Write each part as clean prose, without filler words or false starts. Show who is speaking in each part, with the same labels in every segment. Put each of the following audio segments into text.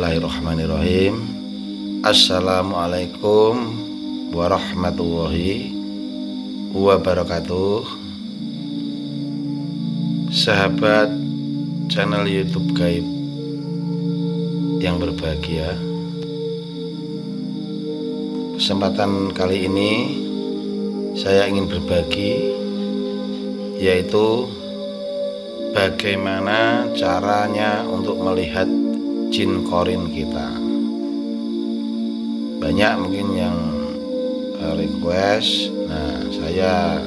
Speaker 1: Bismillahirrahmanirrahim. Assalamualaikum warahmatullahi wabarakatuh. Sahabat channel YouTube Gaib yang berbahagia, kesempatan kali ini saya ingin berbagi, yaitu bagaimana caranya untuk melihat jin korin kita. Banyak mungkin yang request. Nah, saya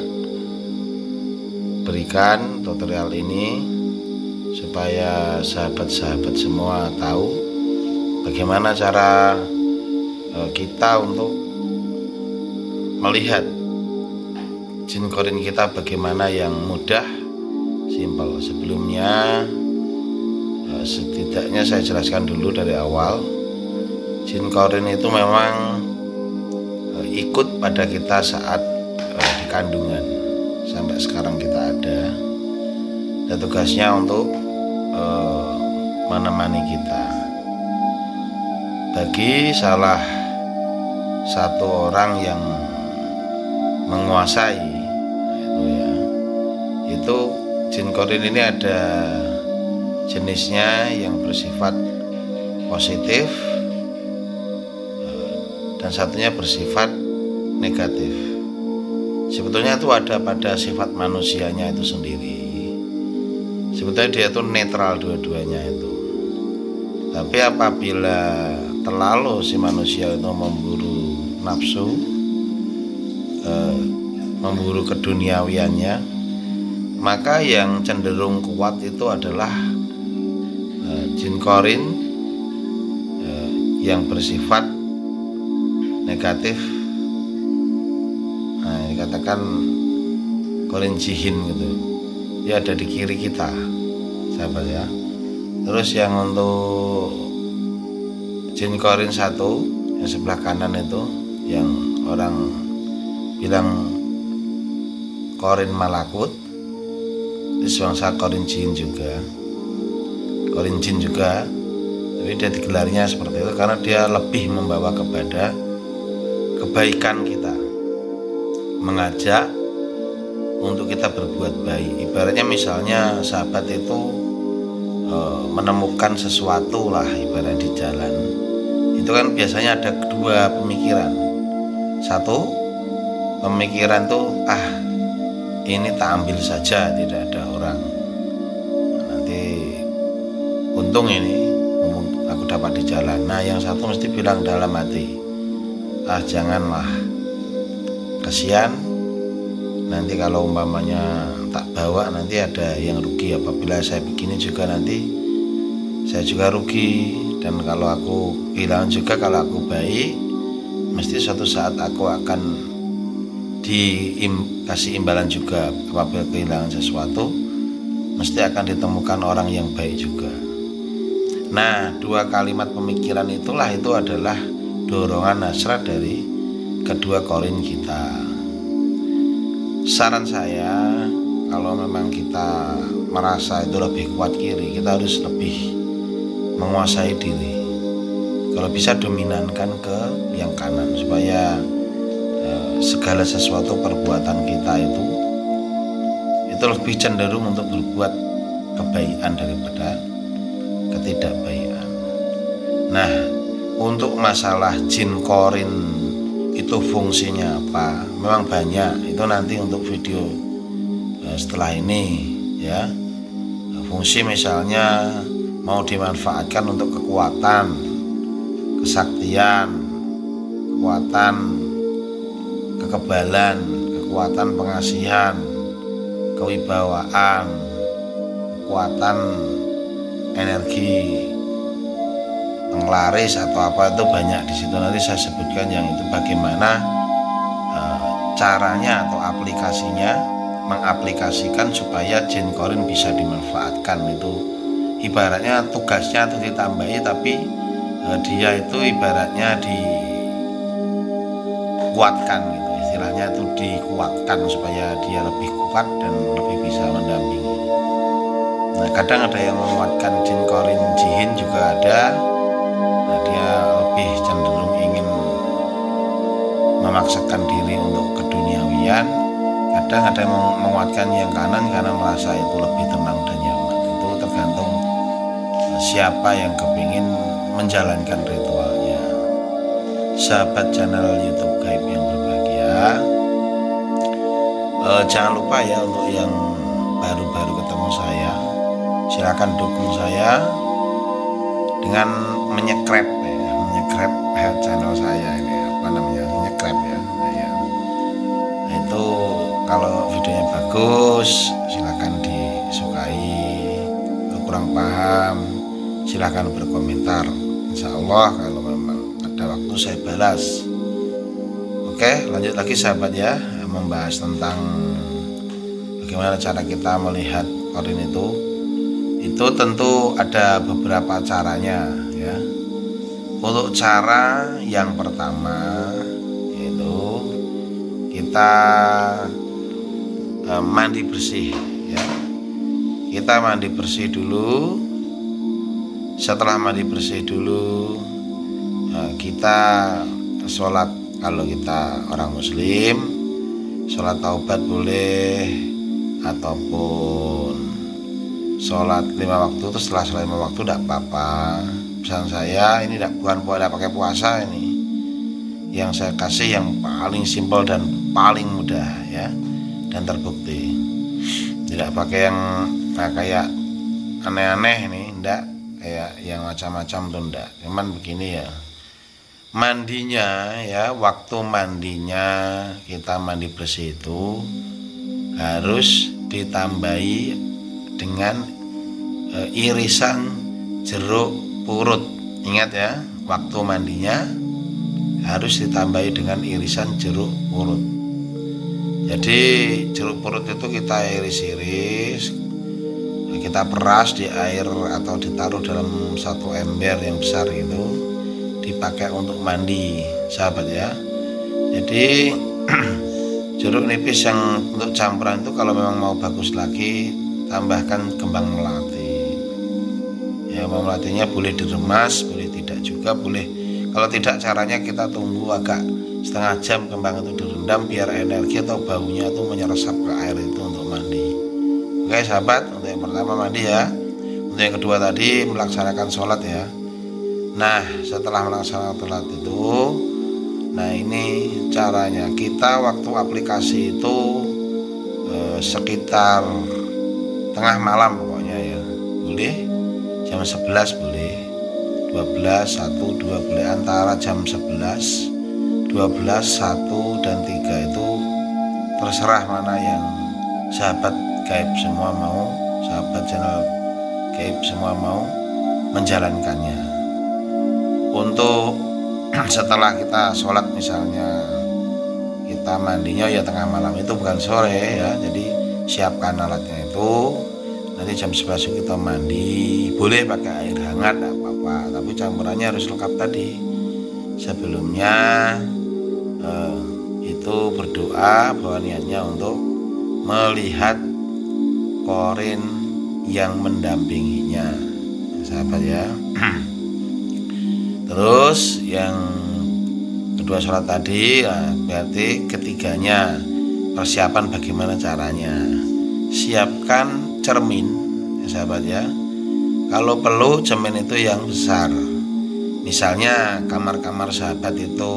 Speaker 1: berikan tutorial ini supaya sahabat-sahabat semua tahu bagaimana cara kita untuk melihat jin korin kita, bagaimana yang mudah, simpel. Sebelumnya setidaknya saya jelaskan dulu dari awal. Jin korin itu memang ikut pada kita saat di kandungan. Sampai sekarang kita ada, dan tugasnya untuk menemani kita. Bagi salah satu orang yang menguasai itu jin korin ini ada jenisnya yang bersifat positif dan satunya bersifat negatif. Sebetulnya itu ada pada sifat manusianya itu sendiri. Sebetulnya dia itu netral dua-duanya itu. Tapi apabila terlalu si manusia itu memburu nafsu, memburu keduniawiannya, maka yang cenderung kuat itu adalah jin korin yang bersifat negatif. Nah, dikatakan korin jihin gitu. Dia ada di kiri kita, sahabat ya. Terus yang untuk jin korin satu yang sebelah kanan itu, yang orang bilang korin malakut, itu bangsa korin jin juga. Korin jin juga, tapi dia digelarnya seperti itu karena dia lebih membawa kepada kebaikan kita, mengajak untuk kita berbuat baik. Ibaratnya misalnya sahabat itu menemukan sesuatu lah, ibarat di jalan itu kan biasanya ada dua pemikiran. Satu pemikiran tuh, ini tak ambil saja, tidak ada orang, nanti untung ini aku dapat di jalan. Nah, yang satu mesti bilang dalam hati, janganlah, kasihan, nanti kalau umpamanya tak bawa nanti ada yang rugi. Apabila saya begini juga nanti saya juga rugi. Dan kalau aku bilang juga, kalau aku baik, mesti suatu saat aku akan dikasih imbalan juga. Apabila kehilangan sesuatu, mesti akan ditemukan orang yang baik juga. Nah, dua kalimat pemikiran itulah, itu adalah dorongan hasrat dari kedua korin kita. Saran saya, kalau memang kita merasa itu lebih kuat kiri, kita harus lebih menguasai diri. Kalau bisa dominankan ke yang kanan, supaya segala sesuatu perbuatan kita itu lebih cenderung untuk berbuat kebaikan daripada ketidakbaikan. Nah, untuk masalah jin korin itu fungsinya apa? Memang banyak. Itu nanti untuk video setelah ini ya. Fungsi misalnya mau dimanfaatkan untuk kekuatan, kesaktian, kekuatan kekebalan, kekuatan pengasihan, kewibawaan, kekuatan energi penglaris atau apa, itu banyak di situ. Nanti saya sebutkan yang itu bagaimana caranya atau aplikasinya, mengaplikasikan supaya jin korin bisa dimanfaatkan. Itu ibaratnya tugasnya itu ditambahi, tapi dia itu ibaratnya dikuatkan gitu, istilahnya itu dikuatkan supaya dia lebih kuat dan lebih bisa mendampingi. Nah, kadang ada yang menguatkan jin korin jihin juga ada, Nah, dia lebih cenderung ingin memaksakan diri untuk keduniawian. Kadang ada yang menguatkan yang kanan karena merasa itu lebih tenang dan nyaman. Itu tergantung siapa yang kepingin menjalankan ritualnya. Sahabat channel YouTube Gaib yang berbahagia, jangan lupa ya, untuk yang baru-baru ketemu saya, silakan dukung saya dengan menyubscribe channel saya ini, menyubscribe ya. Nah, itu kalau videonya bagus silakan disukai, kalau kurang paham silakan berkomentar. Insya Allah kalau memang ada waktu saya balas. Oke, lanjut lagi sahabat ya, membahas tentang bagaimana cara kita melihat korin itu. Itu tentu ada beberapa caranya ya. Untuk cara yang pertama yaitu kita mandi bersih ya. Kita mandi bersih dulu. Setelah mandi bersih dulu, kita sholat. Kalau kita orang muslim, sholat taubat boleh, ataupun sholat 5 waktu itu setelah sholat 5 waktu tidak apa-apa. Pesan saya ini bukan pakai puasa, ini yang saya kasih yang paling simpel dan paling mudah ya, dan terbukti. Tidak pakai yang kayak aneh-aneh ini, enggak kayak yang macam-macam tuh enggak. Cuman begini ya, mandinya ya, waktu mandinya kita mandi bersih itu harus ditambahi dengan irisan jeruk purut. Ingat ya, waktu mandinya harus ditambahi dengan irisan jeruk purut. Jadi jeruk purut itu kita iris-iris, kita peras di air atau ditaruh dalam satu ember yang besar itu, dipakai untuk mandi sahabat ya. Jadi jeruk nipis yang untuk campuran itu kalau memang mau bagus lagi, tambahkan kembang melati ya. Kembang melatinya boleh diremas, boleh tidak juga, boleh. Kalau tidak, caranya kita tunggu agak setengah jam kembang itu direndam biar energi atau baunya itu menyeresap ke air itu untuk mandi. Oke sahabat, untuk yang pertama mandi ya. Untuk yang kedua tadi melaksanakan sholat ya. Nah, setelah melaksanakan sholat itu, nah ini caranya. Kita waktu aplikasi itu sekitar tengah malam pokoknya ya. Boleh jam 11 boleh, 12, 1, 2 boleh, antara jam 11, 12, 1, dan 3 itu terserah mana yang sahabat gaib semua mau, sahabat channel gaib semua mau menjalankannya. Untuk setelah kita sholat misalnya, kita mandinya ya tengah malam, itu bukan sore ya. Jadi siapkan alatnya itu, nanti jam 11 kita mandi. Boleh pakai air hangat, tidak apa-apa, tapi campurannya harus lengkap tadi. Sebelumnya itu berdoa bahwa niatnya untuk melihat korin yang mendampinginya sahabat ya. Terus yang kedua sholat tadi, nah, berarti ketiganya persiapan bagaimana caranya. Siapkan cermin ya sahabat ya. Kalau perlu cermin itu yang besar. Misalnya kamar-kamar sahabat itu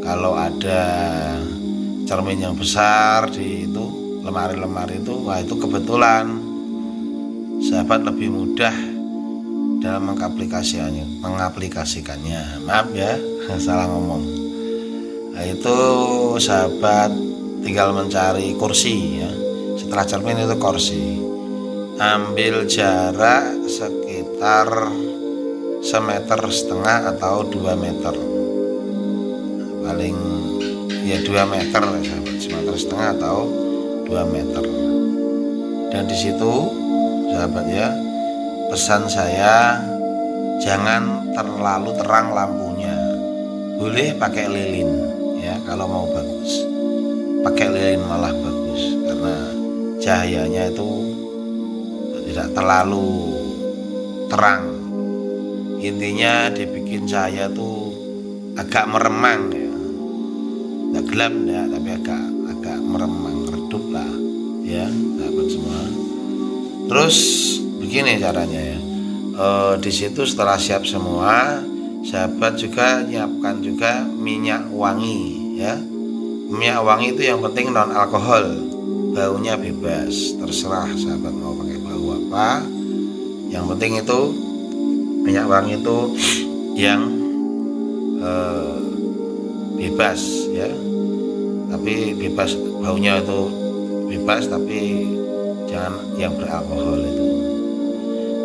Speaker 1: kalau ada cermin yang besar di itu lemari-lemari itu, wah itu kebetulan sahabat lebih mudah dalam mengaplikasikannya. Maaf ya, salah ngomong. Nah, itu sahabat tinggal mencari kursi ya. Setelah cermin itu kursi. Ambil jarak sekitar 1,5 meter atau 2 meter. Paling ya 2 meter ya sahabat, 1,5 meter atau 2 meter. Dan di situ sahabat ya, pesan saya jangan terlalu terang lampunya. Boleh pakai lilin ya kalau mau bagus. Pakai lilin malah bagus karena cahayanya itu tidak terlalu terang. intinya dibikin cahaya tuh agak meremang ya, nggak gelap ya, tapi agak meremang, redup lah ya sahabat semua. Terus begini caranya ya, di situ setelah siap semua, sahabat juga nyiapkan juga minyak wangi ya. Minyak wangi itu yang penting non alkohol, baunya bebas, terserah sahabat mau pakai bau apa. Yang penting itu minyak wangi itu yang bebas ya, tapi bebas baunya itu bebas, tapi jangan yang beralkohol itu.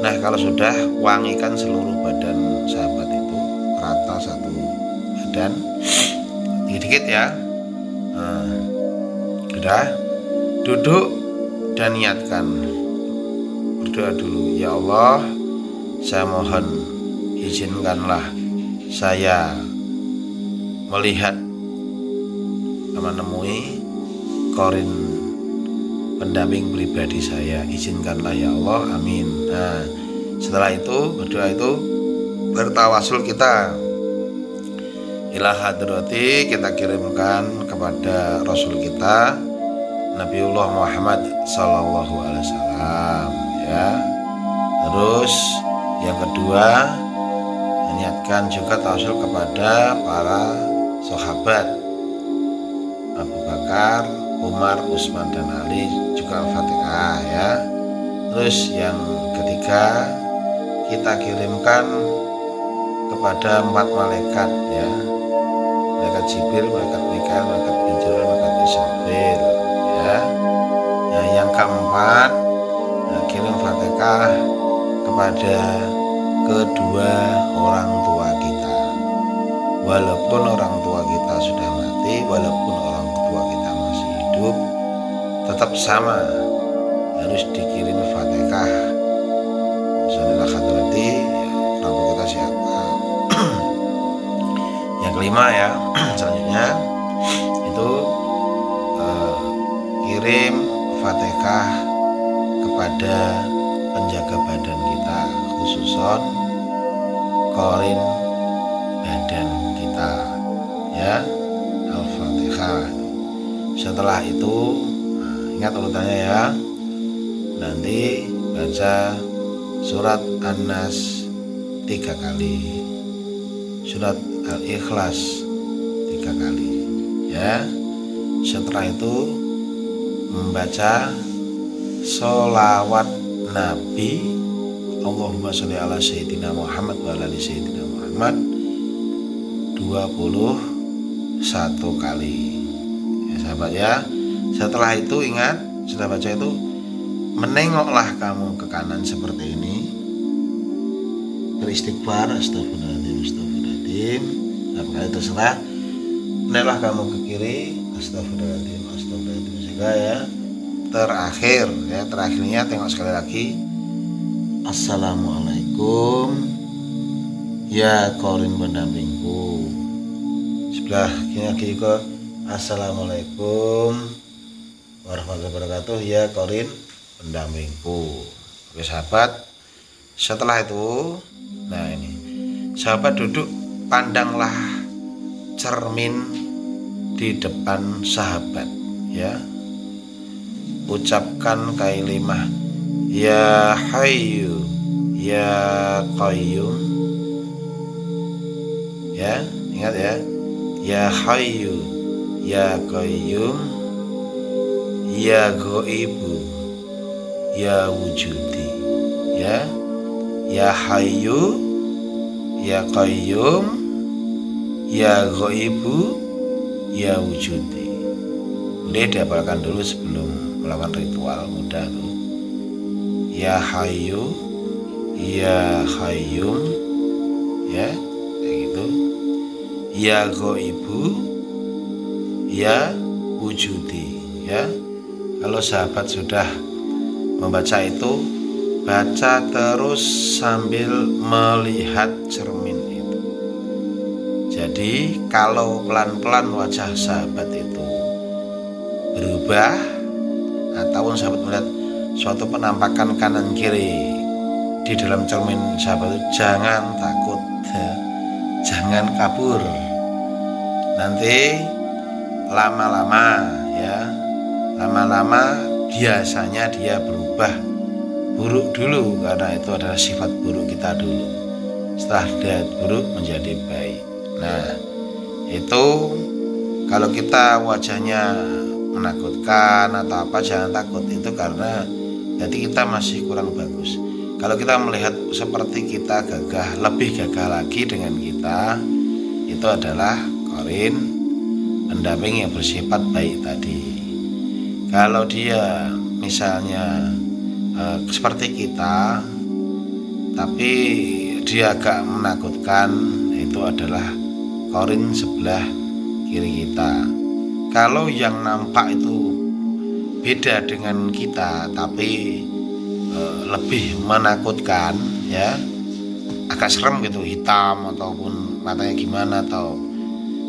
Speaker 1: Nah kalau sudah, wangikan seluruh badan sahabat itu rata satu badan, dikit-dikit ya. Sudah, duduk dan niatkan, berdoa dulu. Ya Allah, saya mohon izinkanlah saya melihat menemui Qorin pendamping pribadi saya, izinkanlah ya Allah, amin. Nah setelah itu berdoa itu bertawasul kita ila hadrati, kita kirimkan kepada Rasul kita Nabiullah Muhammad Sallallahu Alaihi Wasallam ya. Terus yang kedua, niatkan juga tawasul kepada para sahabat Abu Bakar, Umar, Utsman dan Ali, juga Al-Fatihah ya. Terus yang ketiga, kita kirimkan kepada 4 malaikat ya, malaikat Jibril, malaikat Mikail, malaikat Israfil, malaikat Israfil ya. Yang keempat, kirim Fatihah kepada kedua orang tua kita, walaupun orang tua kita sudah mati, walaupun orang tua kita masih hidup, tetap sama, harus dikirim Fatihah. Misalnya hadrati, orang tua kita siapa. Yang kelima ya, selanjutnya itu kirim Fatihah kepada penjaga badan kita, khususon Qorin badan kita ya, Al-Fatihah. Setelah itu ingat urutannya ya, nanti baca surat An-Nas 3 kali, surat Al-Ikhlas 3 kali ya. Setelah itu membaca sholawat Nabi, Allahumma sholli ala Sayyidina Muhammad wa ala Sayyidina Muhammad 21 kali ya sahabat ya. Setelah itu ingat, setelah baca itu menengoklah kamu ke kanan seperti ini, beristighfar, astagfirullahaladzim, astagfirullahaladzim, berapa kali terserah. Menengoklah kamu ke kiri, astagfirullahaladzim, astagfirullahaladzim, sehingga ya terakhir ya, terakhirnya tengok sekali lagi, assalamualaikum ya Qorin pendampingku. Sebelah kiri lagi ke assalamualaikum warahmatullahi wabarakatuh ya Qorin pendampingku. Oke sahabat, setelah itu nah ini sahabat duduk, pandanglah cermin di depan sahabat ya, ucapkan kalimat ya Hayyu ya Qayyum ya, ingat ya Hayyu ya Qayyum ya Ghaibu ya Wujudi ya Hayyu ya Qayyum ya Ghaibu ya Wujudi. Boleh dihafalkan dulu sebelum melakukan ritual mudah tuh. Ya Hayyu ya Qayyum ya, kayak gitu. Ya Ghaibu ya Wujudi ya. Kalau sahabat sudah membaca itu, baca terus sambil melihat cermin itu. Jadi kalau pelan-pelan wajah sahabat itu berubah, ataupun sahabat melihat suatu penampakan kanan kiri di dalam cermin sahabat itu jangan takut ya. Jangan kabur. Nanti lama-lama ya, lama-lama biasanya dia berubah buruk dulu, karena itu adalah sifat buruk kita dulu. Setelah dia buruk menjadi baik. Nah, itu kalau kita wajahnya menakutkan atau apa, jangan takut. Itu karena jadi kita masih kurang bagus. Kalau kita melihat seperti kita gagah, lebih gagah lagi dengan kita, itu adalah korin pendamping yang bersifat baik tadi. Kalau dia misalnya seperti kita, tapi dia agak menakutkan, itu adalah korin sebelah kiri kita. Kalau yang nampak itu beda dengan kita, tapi lebih menakutkan ya, agak serem gitu, hitam ataupun matanya gimana, atau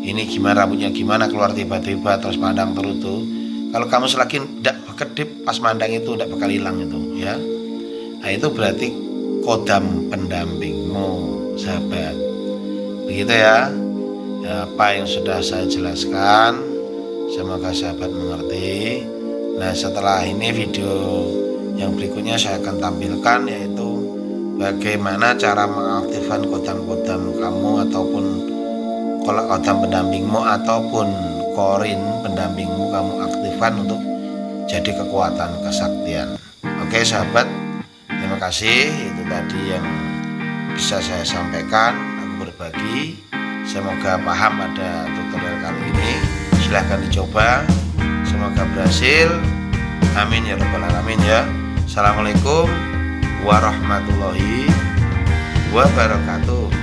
Speaker 1: ini gimana, rambutnya gimana keluar tiba-tiba terus pandang terus tuh. Kalau kamu selagi tidak berkedip pas mandang itu tidak bakal hilang itu ya. Nah itu berarti kodam pendampingmu sahabat. Begitu ya. Apa yang sudah saya jelaskan, semoga sahabat mengerti. Nah setelah ini video yang berikutnya saya akan tampilkan, yaitu bagaimana cara mengaktifkan kodam-kodam kamu ataupun kodam pendampingmu ataupun korin pendampingmu kamu aktifkan untuk jadi kekuatan kesaktian. Oke sahabat, terima kasih. Itu tadi yang bisa saya sampaikan, aku berbagi. Semoga paham pada tutorial kali ini. Silahkan dicoba, semoga berhasil. Amin ya rabbal alamin ya. Assalamualaikum warahmatullahi wabarakatuh.